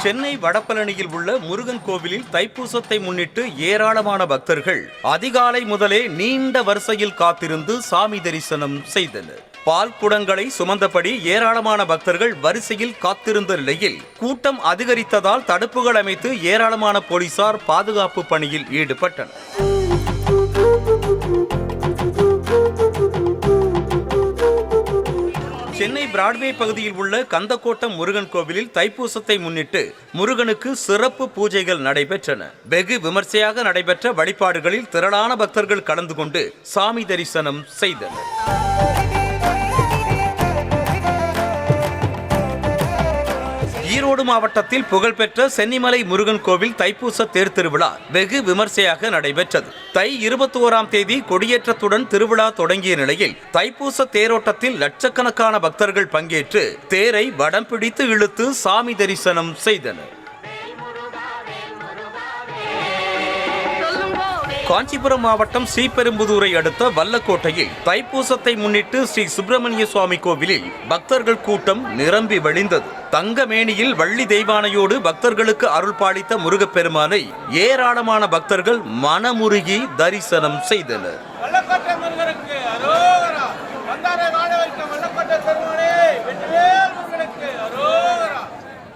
சென்னை வடபழனியில் உள்ள முருகன் கோவிலில் தைப்பூசத்தை முன்னிட்டு ஏராளமான பக்தர்கள் அதிகாலை முதலே நீண்ட வரிசையில் காத்திருந்து சாமி தரிசனம் செய்தனர். பால் குடங்களை சுமந்தபடி ஏராளமான பக்தர்கள் வரிசையில் காத்திருந்த நிலையில் கூட்டம் அதிகரித்ததால் தடுப்புகள் அமைத்து ஏராளமான போலீசார் பாதுகாப்பு பணியில் ஈடுபட்டனர். சென்னை பிராட்வே பகுதியில் உள்ள கந்தக்கோட்டம் முருகன் கோவிலில் தைப்பூசத்தை முன்னிட்டு முருகனுக்கு சிறப்பு பூஜைகள் நடைபெற்றன. வெகு விமர்சையாக நடைபெற்ற வழிபாடுகளில் திரளான பக்தர்கள் கலந்து கொண்டு சாமி தரிசனம் செய்தனர். ஈரோடு மாவட்டத்தில் புகழ்பெற்ற சென்னிமலை முருகன் கோவில் தைப்பூச தேர் திருவிழா வெகு விமர்சையாக நடைபெற்றது. தை 21ஆம் தேதி கொடியேற்றத்துடன் திருவிழா தொடங்கிய நிலையில் தைப்பூச தேரோட்டத்தில் லட்சக்கணக்கான பக்தர்கள் பங்கேற்று தேரை வடம் பிடித்து இழுத்து சாமி தரிசனம் செய்தனர். காஞ்சிபுரம் மாவட்டம் ஸ்ரீபெரும்புதூரை அடுத்த வல்லக்கோட்டையில் தைப்பூசத்தை முன்னிட்டு ஸ்ரீ சுப்பிரமணிய சுவாமி கோவிலில் பக்தர்கள் கூட்டம் நிரம்பி வழிந்தது. தங்கமேனியில் வள்ளி தெய்வானையோடு பக்தர்களுக்கு அருள் பாலித்த முருகப்பெருமானை ஏராளமான பக்தர்கள் மனமுருகி தரிசனம் செய்தனர்.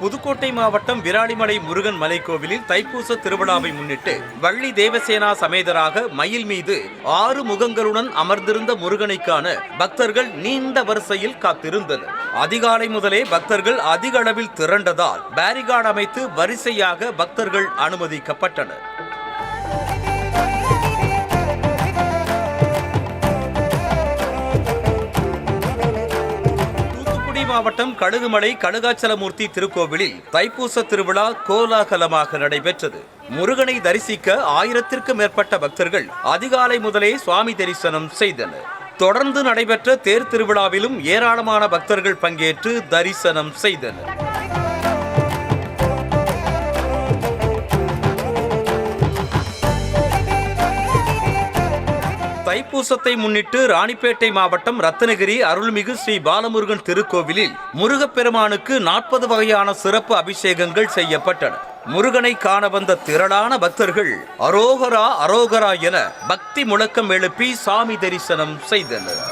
புதுக்கோட்டை மாவட்டம் விராலிமலை முருகன் மலைக்கோவிலில் தைப்பூச திருவிழாவை முன்னிட்டு வள்ளி தேவசேனா சமேதராக மயில் மீது 6 முகங்களுடன் அமர்ந்திருந்த முருகனை காண பக்தர்கள் நீண்ட வரிசையில் காத்திருந்தனர். அதிகாலை முதலே பக்தர்கள் அதிக அளவில் திரண்டதால் பேரிகார்டு அமைத்து வரிசையாக பக்தர்கள் அனுமதிக்கப்பட்டனர். மாவட்டம் கழுகுமலை கழுகாச்சலமூர்த்தி திருக்கோவிலில் தைப்பூச திருவிழா கோலாகலமாக நடைபெற்றது. முருகனை தரிசிக்க 1000த்திற்கும் மேற்பட்ட பக்தர்கள் அதிகாலை முதலே சுவாமி தரிசனம் செய்தனர். தொடர்ந்து நடைபெற்ற தேர் திருவிழாவிலும் ஏராளமான பக்தர்கள் பங்கேற்று தரிசனம் செய்தனர். தைப்பூசத்தை முன்னிட்டு ராணிப்பேட்டை மாவட்டம் ரத்னகிரி அருள்மிகு ஸ்ரீ பாலமுருகன் திருக்கோவிலில் முருகப்பெருமானுக்கு 40 வகையான சிறப்பு அபிஷேகங்கள் செய்யப்பட்டன. முருகனை காண வந்த திரளான பக்தர்கள் அரோகரா அரோகரா என பக்தி முழக்கம் எழுப்பி சாமி தரிசனம் செய்தனர்.